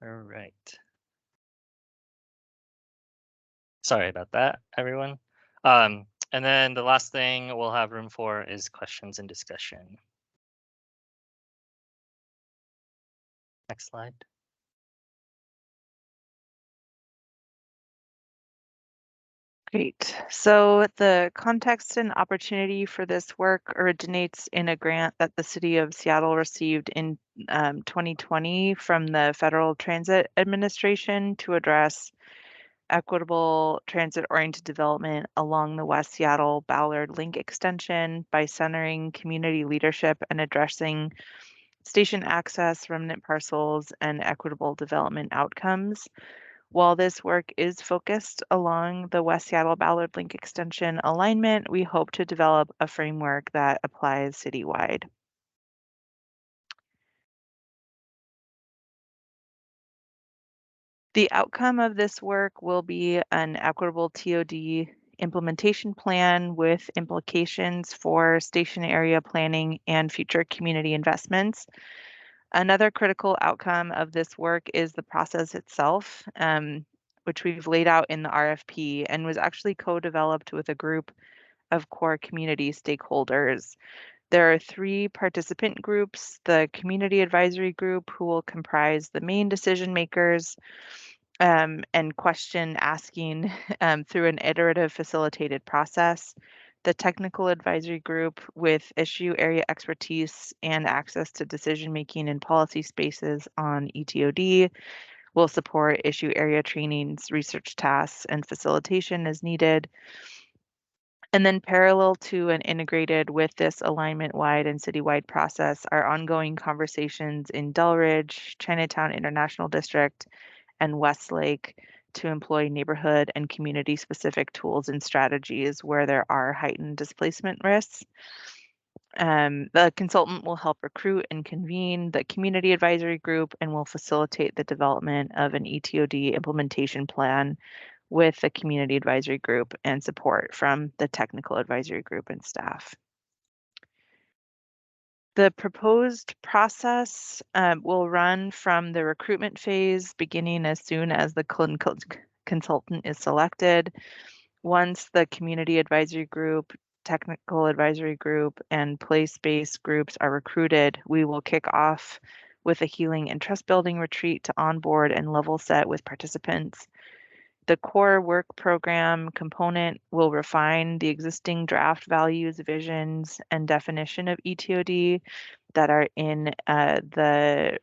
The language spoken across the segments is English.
All right. Sorry about that, everyone. And then the last thing we'll have room for is questions and discussion. Next slide. Great. So the context and opportunity for this work originates in a grant that the City of Seattle received in 2020 from the Federal Transit Administration to address equitable transit-oriented development along the West Seattle Ballard Link extension by centering community leadership and addressing station access, remnant parcels, and equitable development outcomes. While this work is focused along the West Seattle Ballard Link extension alignment, we hope to develop a framework that applies citywide. The outcome of this work will be an equitable TOD implementation plan with implications for station area planning and future community investments. Another critical outcome of this work is the process itself, which we've laid out in the RFP and was actually co-developed with a group of core community stakeholders. There are 3 participant groups: the community advisory group, who will comprise the main decision makers, and question asking through an iterative facilitated process. The technical advisory group with issue area expertise and access to decision-making in policy spaces on ETOD will support issue area trainings, research tasks, and facilitation as needed. And then parallel to and integrated with this alignment-wide and citywide process are ongoing conversations in Delridge, Chinatown International District, and Westlake to employ neighborhood and community-specific tools and strategies where there are heightened displacement risks. The consultant will help recruit and convene the community advisory group and will facilitate the development of an ETOD implementation plan with the community advisory group and support from the technical advisory group and staff. The proposed process will run from the recruitment phase, beginning as soon as the consultant is selected. Once the community advisory group, technical advisory group, and place-based groups are recruited, we will kick off with a healing and trust building retreat to onboard and level set with participants. The core work program component will refine the existing draft values, visions, and definition of ETOD that are in a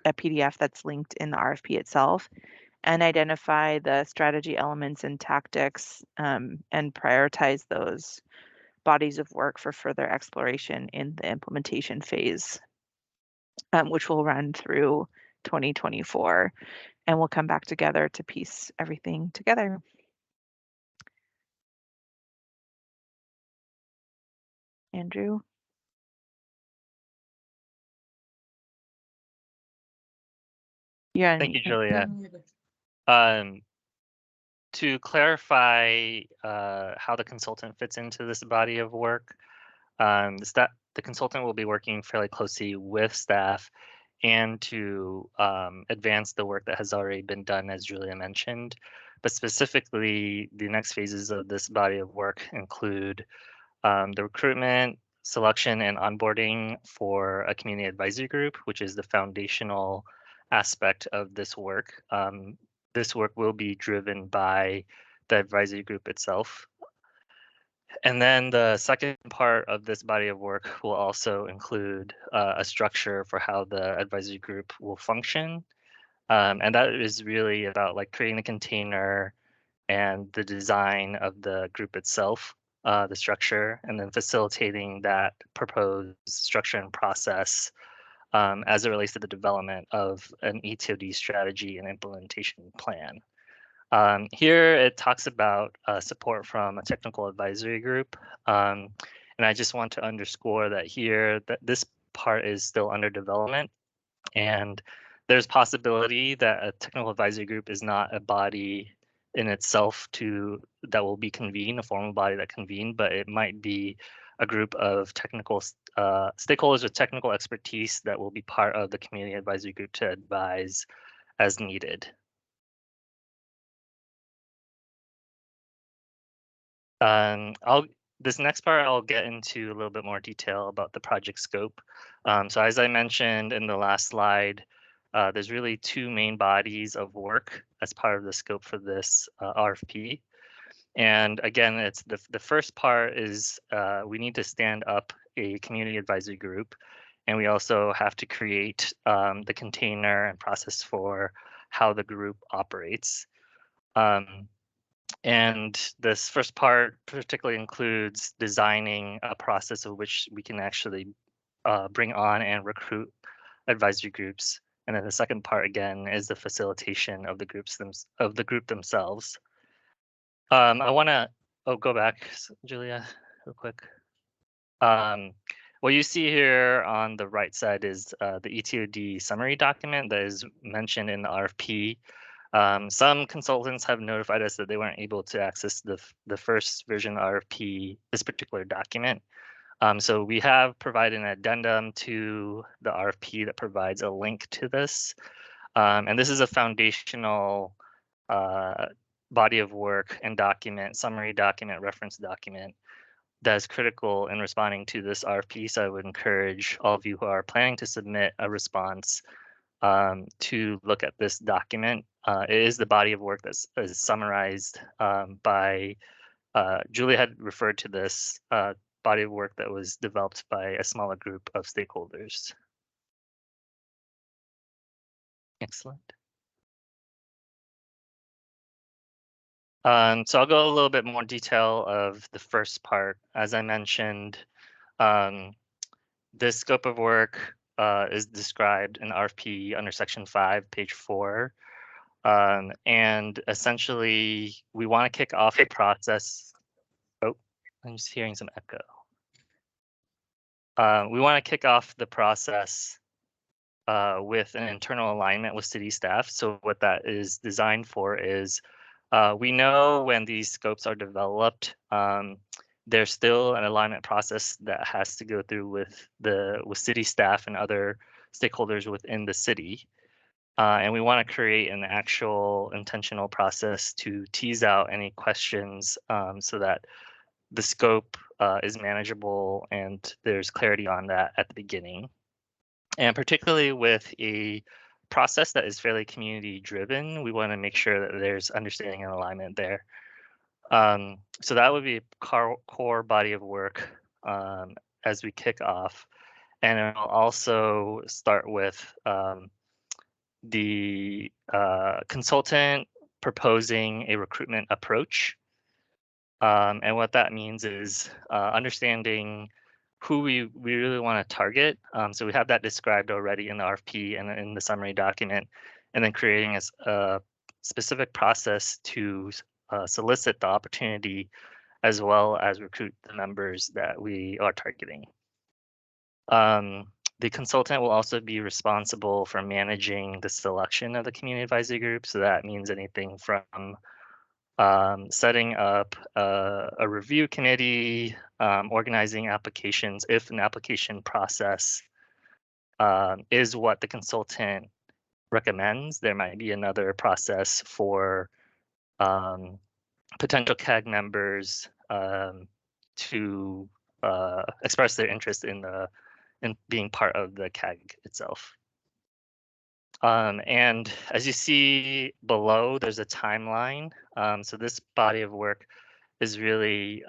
PDF that's linked in the RFP itself, and identify the strategy elements and tactics, and prioritize those bodies of work for further exploration in the implementation phase, which will run through 2024. And we'll come back together to piece everything together. Andrew? Yeah. Thank you, Julia. To clarify how the consultant fits into this body of work, the consultant will be working fairly closely with staff and to advance the work that has already been done, as Julia mentioned. But specifically, the next phases of this body of work include the recruitment, selection, and onboarding for a community advisory group, which is the foundational aspect of this work. This work will be driven by the advisory group itself. And then the second part of this body of work will also include a structure for how the advisory group will function. And that is really about like creating a container and the design of the group itself, the structure, and then facilitating that proposed structure and process as it relates to the development of an ETOD strategy and implementation plan. Here it talks about support from a technical advisory group. And I just want to underscore that here that this part is still under development. And there's possibility that a technical advisory group is not a body in itself that will be convened, a formal body that convened, but it might be a group of technical stakeholders with technical expertise that will be part of the community advisory group to advise as needed. This next part, I'll get into a little bit more detail about the project scope. So as I mentioned in the last slide, there's really two main bodies of work as part of the scope for this RFP. And again, it's the first part is we need to stand up a community advisory group, and we also have to create the container and process for how the group operates. And this first part particularly includes designing a process of which we can actually bring on and recruit advisory groups. And then the second part again is the facilitation of the group themselves. I want to go back, Julia, real quick. What you see here on the right side is the ETOD summary document that is mentioned in the RFP. Some consultants have notified us that they weren't able to access the first version RFP, this particular document. So we have provided an addendum to the RFP that provides a link to this. And this is a foundational body of work and document, summary document, reference document that is critical in responding to this RFP. So I would encourage all of you who are planning to submit a response to look at this document. It is the body of work that is summarized by, Julia had referred to this body of work that was developed by a smaller group of stakeholders. Excellent. So I'll go a little bit more detail of the first part. As I mentioned, this scope of work is described in RFP under section 5, page 4. And essentially, we want to kick off the process. Oh, I'm just hearing some echo. We want to kick off the process with an internal alignment with city staff. So what that is designed for is we know when these scopes are developed, there's still an alignment process that has to go through with city staff and other stakeholders within the city. And we want to create an actual intentional process to tease out any questions so that the scope is manageable and there's clarity on that at the beginning. And particularly with a process that is fairly community driven, we want to make sure that there's understanding and alignment there. So that would be a core body of work as we kick off. And it'll also start with the consultant proposing a recruitment approach. And what that means is understanding who we really want to target. So we have that described already in the RFP and in the summary document, and then creating a specific process to solicit the opportunity as well as recruit the members that we are targeting. The consultant will also be responsible for managing the selection of the community advisory group. So that means anything from setting up a review committee, organizing applications. If an application process is what the consultant recommends, there might be another process for potential CAG members to express their interest in being part of the CAG itself. And as you see below, there's a timeline. So this body of work is really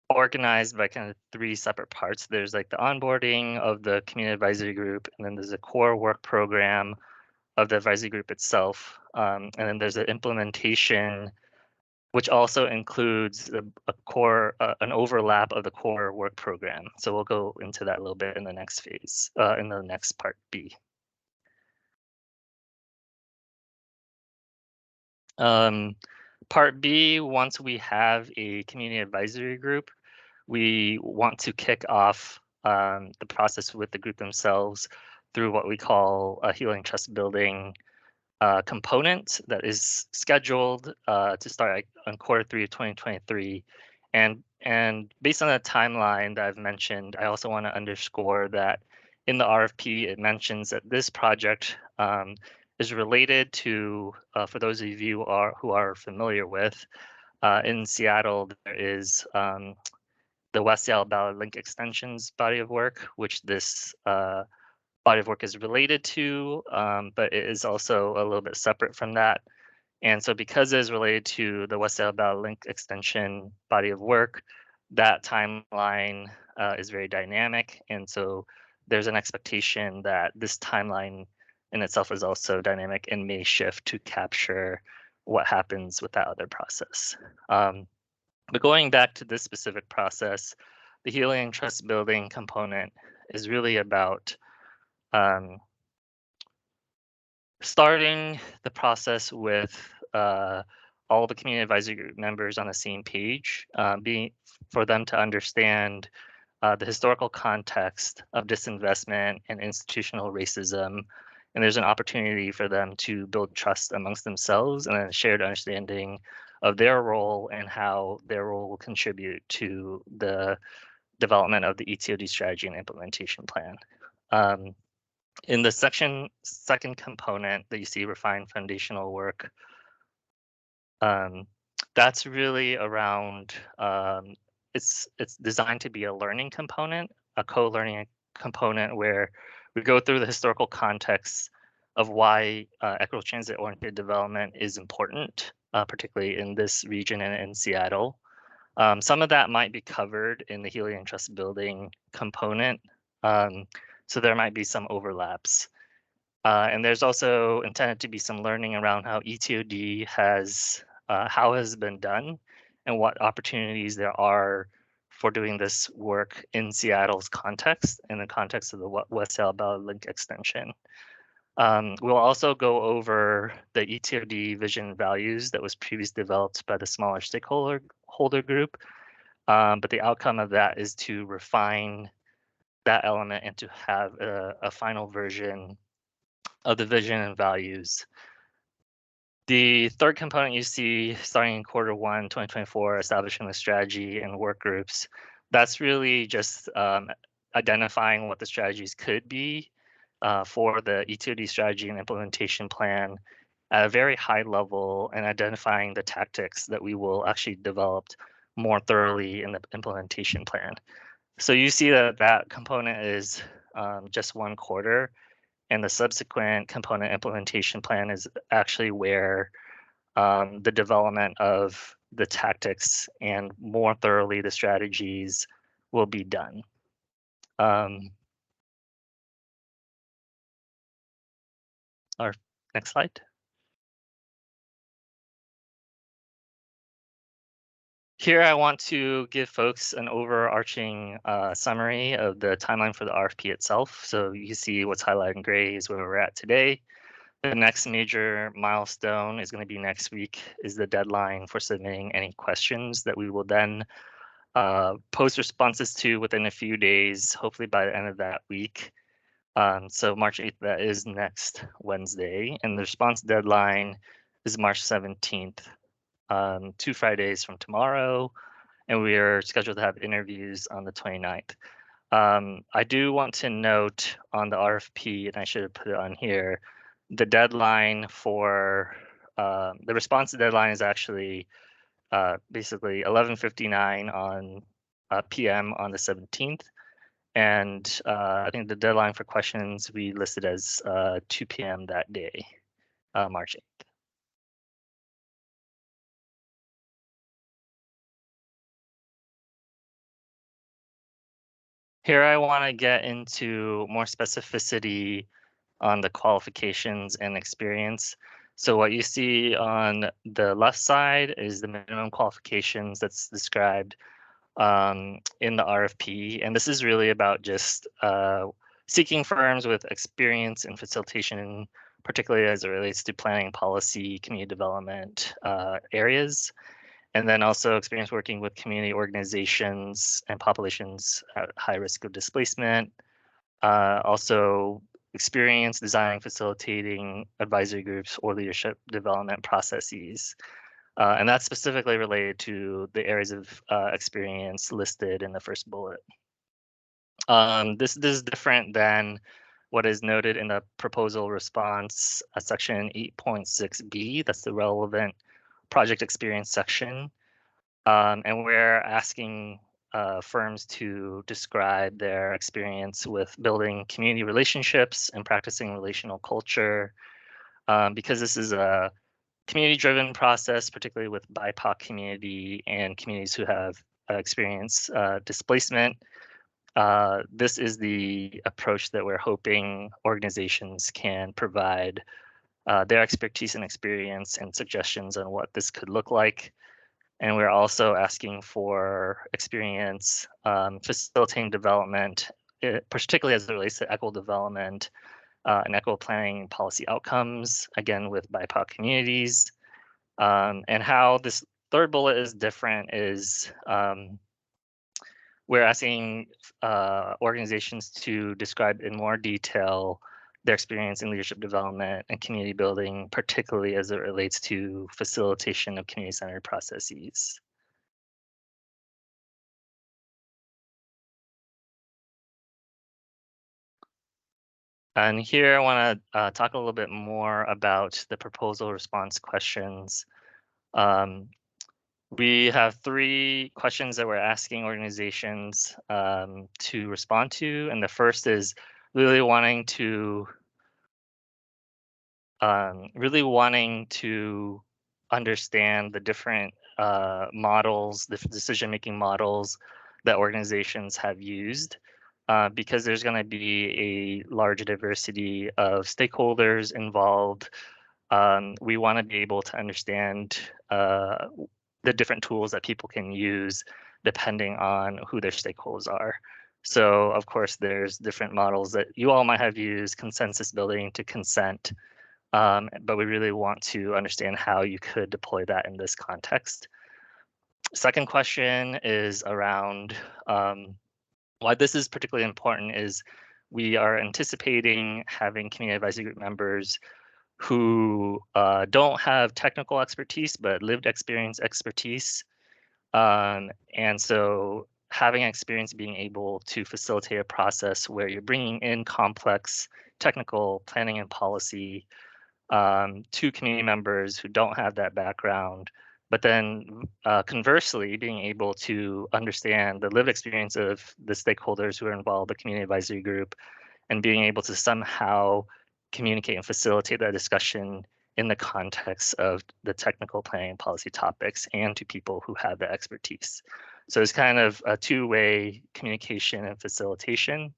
organized by kind of 3 separate parts. There's like the onboarding of the community advisory group, and then there's a core work program of the advisory group itself. And then there's an implementation, which also includes an overlap of the core work program. So we'll go into that a little bit in the next phase, in the next part B. Part B, once we have a community advisory group, we want to kick off the process with the group themselves through what we call a healing trust building component that is scheduled to start on Q3 of 2023. And And based on the timeline that I've mentioned, I also want to underscore that in the RFP, it mentions that this project is related to, for those of you who are familiar with, in Seattle, there is the West Seattle Valley Link Extensions body of work, which this body of work is related to, but it is also a little bit separate from that. And so because it is related to the West Seattle Valley Link Extension body of work, that timeline is very dynamic. And so there's an expectation that this timeline in itself is also dynamic and may shift to capture what happens with that other process. But going back to this specific process, the healing and trust building component is really about starting the process with all the community advisory group members on the same page, for them to understand the historical context of disinvestment and institutional racism. And there's an opportunity for them to build trust amongst themselves and a shared understanding of their role and how their role will contribute to the development of the ETOD strategy and implementation plan. In the second component that you see, refined foundational work, that's really around, it's designed to be a learning component, a co-learning component where we go through the historical context of why equitable transit-oriented development is important, particularly in this region and in Seattle. Some of that might be covered in the healing and trust building component, so there might be some overlaps. And there's also intended to be some learning around how ETOD has, how has been done and what opportunities there are for doing this work in Seattle's context, in the context of the West Seattle Valley Link extension. We'll also go over the ETOD vision and values that was previously developed by the smaller stakeholder group. But the outcome of that is to refine that element and to have a final version of the vision and values. The third component you see starting in Q1 2024, establishing the strategy and work groups, that's really just identifying what the strategies could be for the ETOD strategy and implementation plan at a very high level, and identifying the tactics that we will actually develop more thoroughly in the implementation plan. So you see that that component is just 1 quarter, and the subsequent component implementation plan is actually where the development of the tactics and more thoroughly the strategies will be done. Our next slide. Here I want to give folks an overarching summary of the timeline for the RFP itself. So you see what's highlighted in gray is where we're at today. The next major milestone is going to be next week, is the deadline for submitting any questions that we will then post responses to within a few days, hopefully by the end of that week. So March 8th, that is next Wednesday, and the response deadline is March 17th, 2 Fridays from tomorrow, and we are scheduled to have interviews on the 29th. I do want to note on the RFP, and I should have put it on here, the deadline for the response deadline is actually basically 11:59 on PM on the 17th, and I think the deadline for questions we listed as 2 PM that day, March 8th. Here I want to get into more specificity on the qualifications and experience. So what you see on the left side is the minimum qualifications that's described in the RFP. And this is really about just seeking firms with experience in facilitation, particularly as it relates to planning, policy, community development areas. And then also experience working with community organizations and populations at high risk of displacement. Also experience designing, facilitating advisory groups or leadership development processes. And that's specifically related to the areas of experience listed in the first bullet. This is different than what is noted in the proposal response, section 8.6b. That's the relevant project experience section. And we're asking firms to describe their experience with building community relationships and practicing relational culture. Because this is a community-driven process, particularly with BIPOC community and communities who have experienced displacement. This is the approach that we're hoping organizations can provide their expertise and experience and suggestions on what this could look like. And we're also asking for experience facilitating development, particularly as it relates to equitable development and equitable planning policy outcomes, again, with BIPOC communities. And how this third bullet is different is we're asking organizations to describe in more detail their experience in leadership development and community building, particularly as it relates to facilitation of community-centered processes. And here I want to talk a little bit more about the proposal response questions. We have 3 questions that we're asking organizations to respond to. And the first is really wanting to understand the different models, the decision-making models that organizations have used, because there's going to be a large diversity of stakeholders involved. We want to be able to understand the different tools that people can use depending on who their stakeholders are. So of course, there's different models that you all might have used, consensus building to consent, but we really want to understand how you could deploy that in this context. Second question is around why this is particularly important is we are anticipating having community advisory group members who don't have technical expertise, but lived experience expertise. And so having experience being able to facilitate a process where you're bringing in complex technical planning and policy to community members who don't have that background, but then conversely, being able to understand the lived experience of the stakeholders who are involved, the community advisory group, and being able to somehow communicate and facilitate that discussion in the context of the technical planning and policy topics and to people who have the expertise. So it's kind of a two-way communication and facilitation.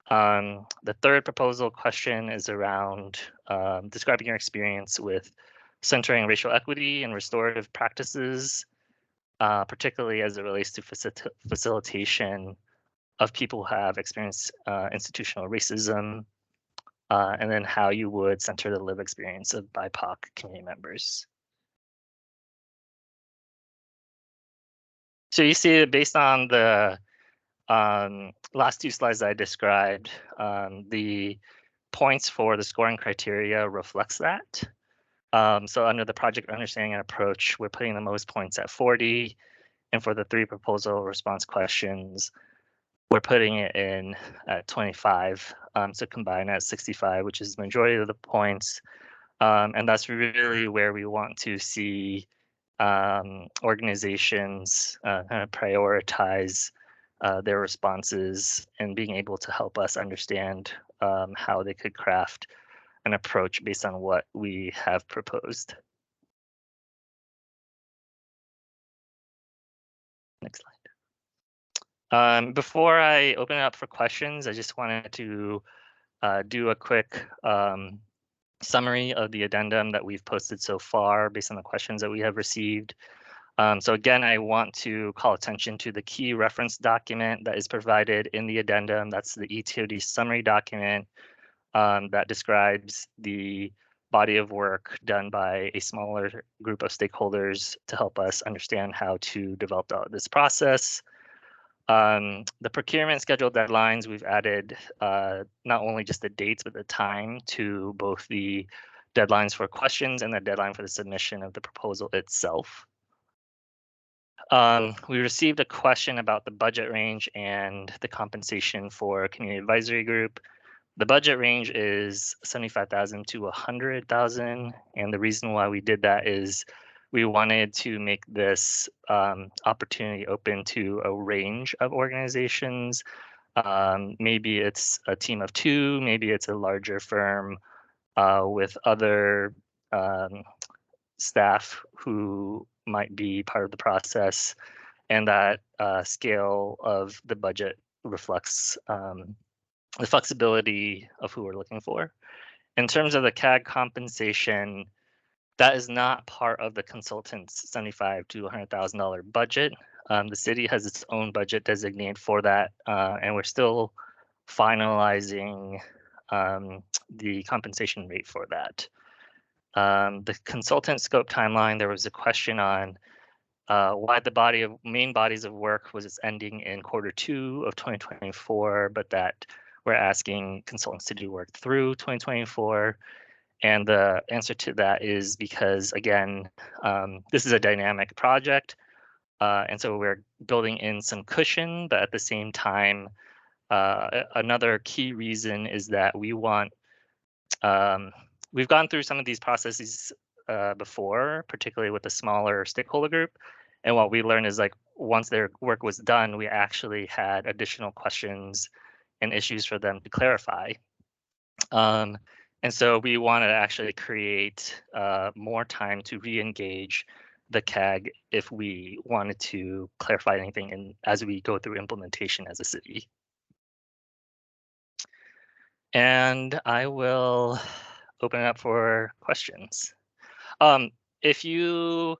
The third proposal question is around describing your experience with centering racial equity and restorative practices, particularly as it relates to facilitation of people who have experienced institutional racism, and then how you would center the lived experience of BIPOC community members. So you see, based on the last 2 slides I described, the points for the scoring criteria reflects that. So under the project understanding and approach, we're putting the most points at 40. And for the 3 proposal response questions, we're putting it in at 25. So combine at 65, which is the majority of the points. And that's really where we want to see organizations kind of prioritize their responses and being able to help us understand how they could craft an approach based on what we have proposed. Next slide. Before I open it up for questions, I just wanted to do a quick summary of the addendum that we've posted so far based on the questions that we have received. So again, I want to call attention to the key reference document that is provided in the addendum. That's the ETOD summary document that describes the body of work done by a smaller group of stakeholders to help us understand how to develop this process. The procurement schedule deadlines, we've added not only just the dates, but the time to both the deadlines for questions and the deadline for the submission of the proposal itself. We received a question about the budget range and the compensation for community advisory group. The budget range is 75,000 to 100,000, and the reason why we did that is we wanted to make this opportunity open to a range of organizations. Maybe it's a team of 2, maybe it's a larger firm with other staff who might be part of the process, and that scale of the budget reflects the flexibility of who we're looking for. In terms of the CAG compensation, that is not part of the consultant's $75,000 to $100,000 budget. The city has its own budget designated for that, and we're still finalizing the compensation rate for that. The consultant scope timeline, there was a question on why the main bodies of work was ending in Q2 of 2024, but that we're asking consultants to do work through 2024. And the answer to that is because, again, this is a dynamic project. And so we're building in some cushion, but at the same time, another key reason is that we want, we've gone through some of these processes before, particularly with a smaller stakeholder group. And what we learned is, like, once their work was done, we actually had additional questions and issues for them to clarify. And so we wanted to actually create more time to re-engage the CAG if we wanted to clarify anything as we go through implementation as a city. And I will open it up for questions. If you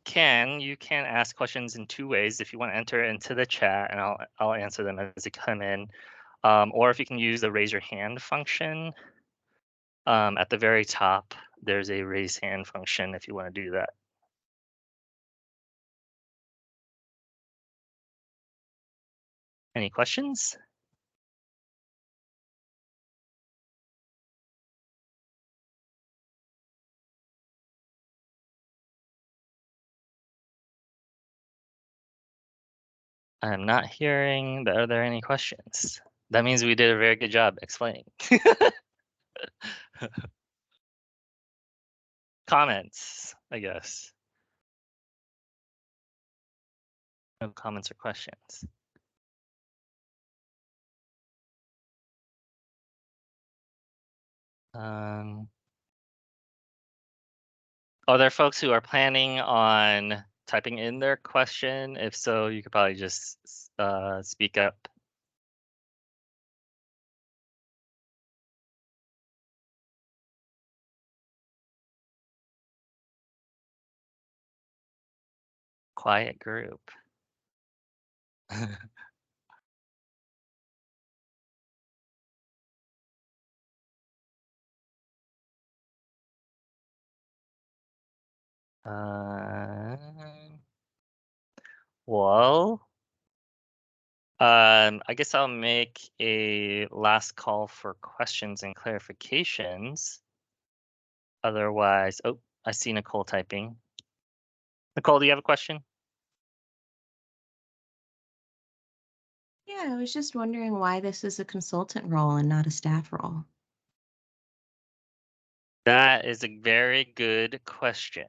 can ask questions in 2 ways. If you want to enter it into the chat, and I'll answer them as they come in, or if you can use the raise your hand function. At the very top, there's a raise hand function if you want to do that. Any questions? I'm not hearing, but are there any questions? That means we did a very good job explaining. Comments, I guess. No comments or questions. Are there folks who are planning on typing in their question? If so, you could probably just speak up. Quiet group. Well, I guess I'll make a last call for questions and clarifications. Otherwise, oh, I see Nicole typing. Nicole, do you have a question? Yeah, I was just wondering why this is a consultant role and not a staff role. That is a very good question.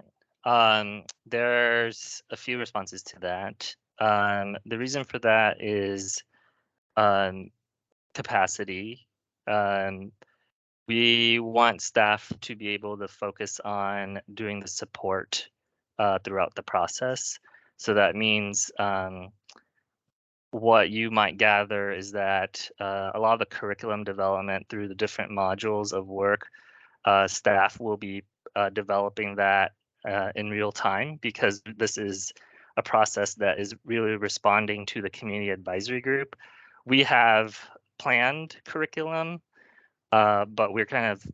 There's a few responses to that. The reason for that is capacity. We want staff to be able to focus on doing the support throughout the process. So that means what you might gather is that a lot of the curriculum development through the different modules of work, staff will be developing that in real time, because this is a process that is really responding to the community advisory group. We have planned curriculum, but we're kind of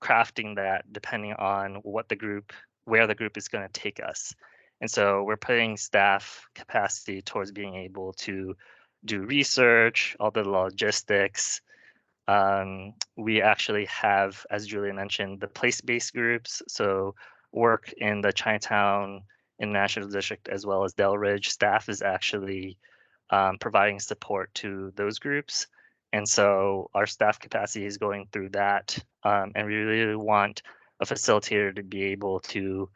crafting that depending on what the group, where the group is going to take us. And so we're putting staff capacity towards being able to do research, all the logistics, We actually have, as Julia mentioned, the place-based groups. So work in the Chinatown International District as well as Delridge. Staff is actually providing support to those groups. And so our staff capacity is going through that. And we really want a facilitator to be able to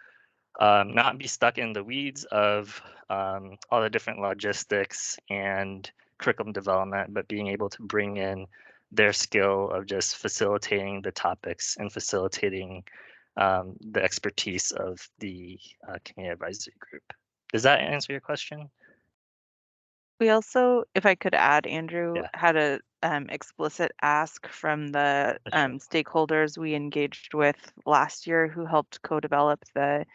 not be stuck in the weeds of all the different logistics and curriculum development, but being able to bring in their skill of just facilitating the topics and facilitating the expertise of the community advisory group. Does that answer your question? We also, if I could add, Andrew, Yeah. had a explicit ask from the stakeholders we engaged with last year who helped co-develop the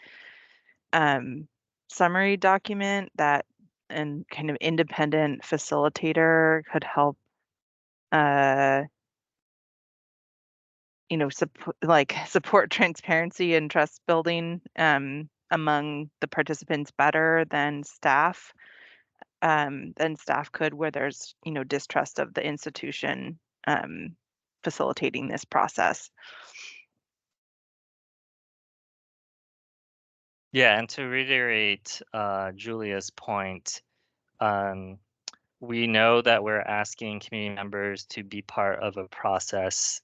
summary document that an kind of independent facilitator could help support transparency and trust building among the participants better than staff could, where there's distrust of the institution facilitating this process. Yeah, and to reiterate Julia's point, we know that we're asking community members to be part of a process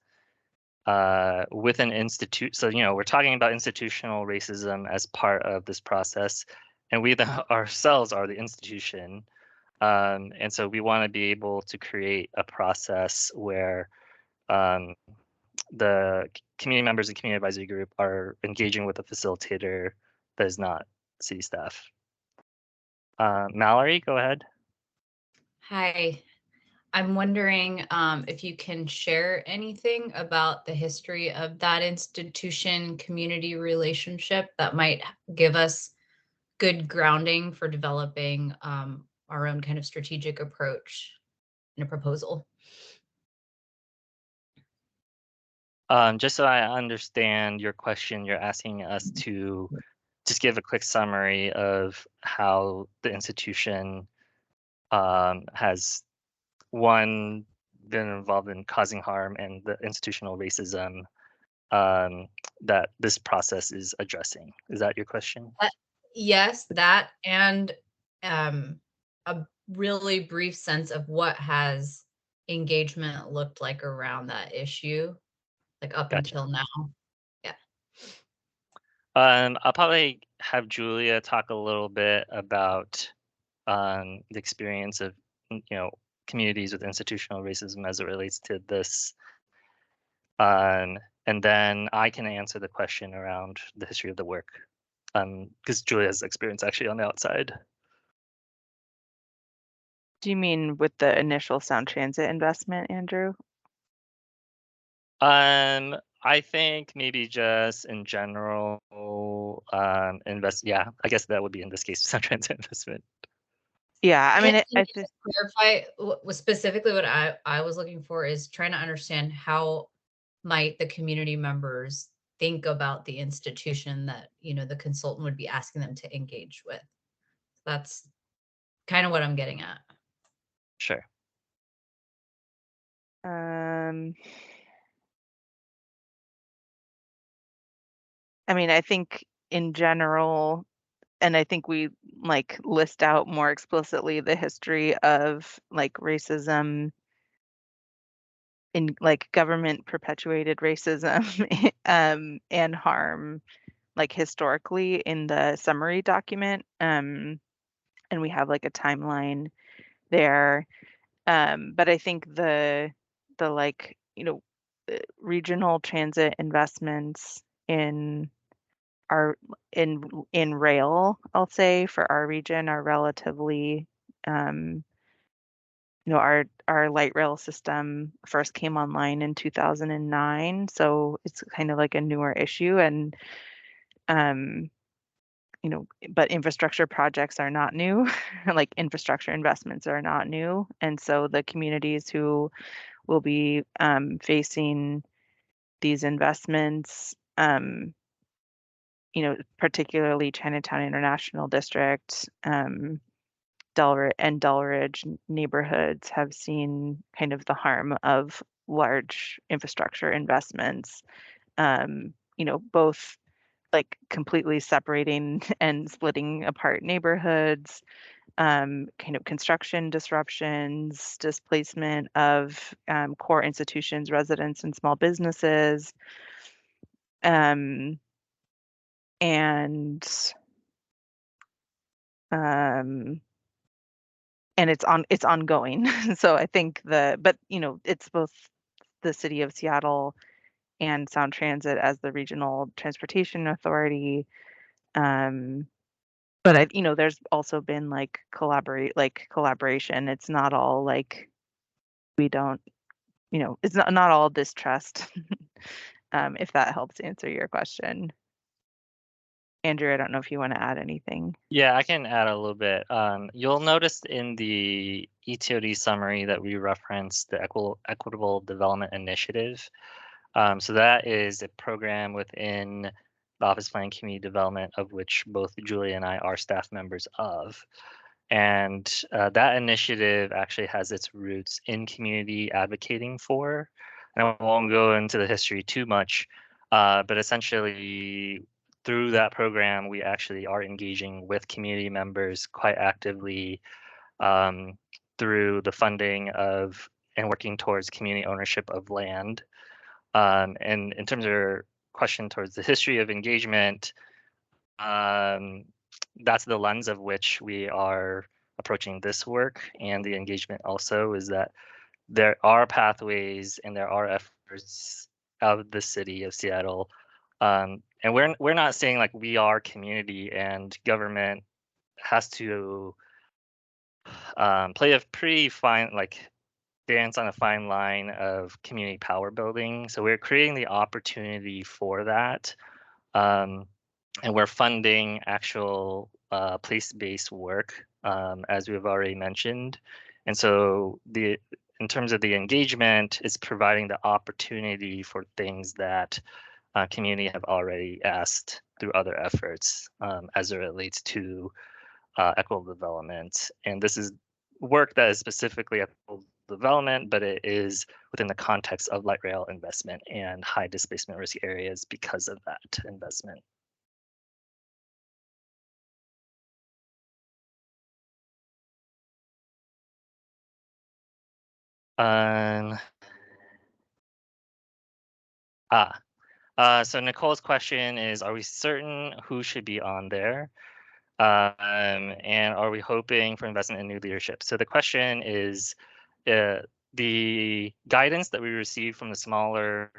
with an institute. So, we're talking about institutional racism as part of this process, and we ourselves are the institution. And so we want to be able to create a process where the community members and community advisory group are engaging with a facilitator that is not city staff. Mallory, go ahead. Hi. I'm wondering if you can share anything about the history of that institution-community relationship that might give us good grounding for developing our own kind of strategic approach in a proposal. Just so I understand your question, you're asking us to just give a quick summary of how the institution has, one, been involved in causing harm and the institutional racism that this process is addressing. Is that your question? Yes, that, and a really brief sense of what has engagement looked like around that issue, like up Gotcha. until now. Yeah. I'll probably have Julia talk a little bit about the experience of communities with institutional racism as it relates to this. And then I can answer the question around the history of the work, because Julia's experience actually on the outside. Do you mean with the initial Sound Transit investment, Andrew? I think maybe just in general, yeah, I guess that would be in this case, Sound Transit investment. Yeah, I mean, I just clarify specifically what I was looking for is trying to understand how might the community members think about the institution that the consultant would be asking them to engage with. That's kind of what I'm getting at. Sure. I mean, I think in general, and I think we list out more explicitly the history of racism in government perpetuated racism and harm historically in the summary document. And we have a timeline there. But I think the regional transit investments in rail, I'll say, for our region are relatively our light rail system first came online in 2009, so it's kind of a newer issue, and but infrastructure projects are not new. Infrastructure investments are not new, and so the communities who will be facing these investments, particularly Chinatown International District, Delridge neighborhoods have seen kind of the harm of large infrastructure investments, both like completely separating and splitting apart neighborhoods, kind of construction disruptions, displacement of core institutions, residents, and small businesses, and it's ongoing. So I think but it's both the city of Seattle and Sound Transit as the regional transportation authority. But there's also been like collaboration. It's not all like we don't, it's not all distrust. If that helps answer your question. Andrew, I don't know if you want to add anything. Yeah, I can add a little bit. You'll notice in the ETOD summary that we referenced the Equitable Development Initiative. So that is a program within the Office Planning Community Development, of which both Julie and I are staff members of. And that initiative actually has its roots in community advocating for. And I won't go into the history too much, but essentially through that program, we actually are engaging with community members quite actively through the funding of and working towards community ownership of land. And in terms of your question towards the history of engagement, that's the lens of which we are approaching this work, and the engagement also is that there are pathways and there are efforts of the city of Seattle. And we're not saying like we are community and government has to play a pretty fine, like dance on a fine line of community power building. So we're creating the opportunity for that. And we're funding actual place-based work, as we've already mentioned. And so in terms of the engagement, it's providing the opportunity for things that community have already asked through other efforts as it relates to equitable development. And this is work that is specifically equitable development, but it is within the context of light rail investment and high displacement risk areas because of that investment. So Nicole's question is, are we certain who should be on there? And are we hoping for investment in new leadership? So the question is, the guidance that we received from the smaller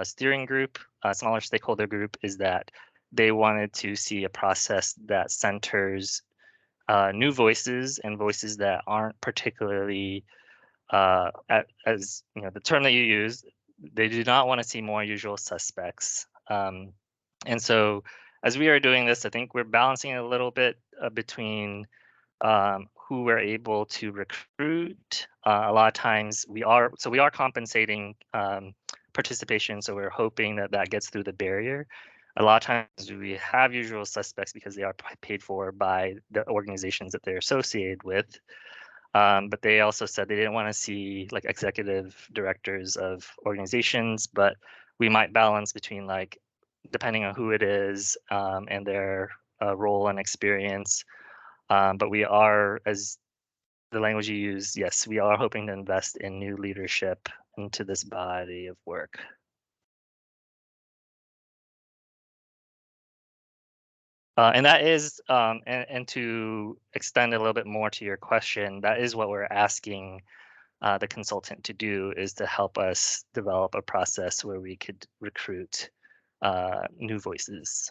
steering group, smaller stakeholder group, is that they wanted to see a process that centers new voices and voices that aren't particularly, as the term that you use, they do not want to see more usual suspects. And so as we are doing this, I think we're balancing a little bit between who we're able to recruit. A lot of times we are compensating participation, so we're hoping that gets through the barrier. A lot of times we have usual suspects because they are paid for by the organizations that they're associated with. But they also said they didn't want to see like executive directors of organizations, but we might balance between like, depending on who it is and their role and experience. But we are, as the language you use, yes, we are hoping to invest in new leadership into this body of work. And that is, and to extend a little bit more to your question, that is what we're asking the consultant to do, is to help us develop a process where we could recruit new voices.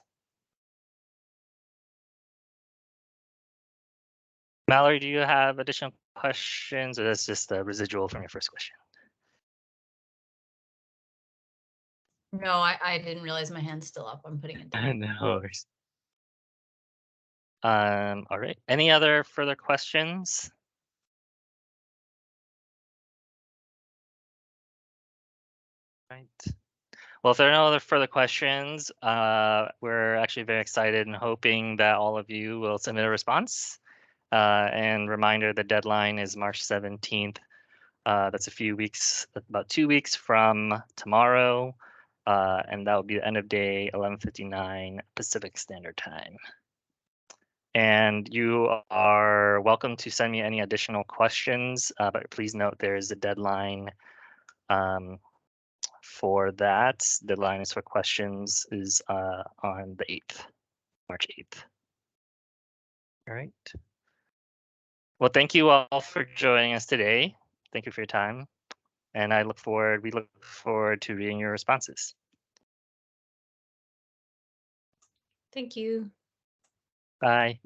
Mallory, do you have additional questions, or that's just the residual from your first question? No, I didn't realize my hand's still up. I'm putting it down. No worries. All right. Any other further questions? Right. Well, if there are no other further questions, we're actually very excited and hoping that all of you will submit a response. And reminder, the deadline is March 17th That's a few weeks, about 2 weeks from tomorrow. And that will be the end of day 11:59 Pacific Standard Time. And you are welcome to send me any additional questions, but please note there is a deadline for that. The deadline is for questions is on the 8th, March 8th. All right. Well, thank you all for joining us today. Thank you for your time. And we look forward to reading your responses. Thank you. Bye.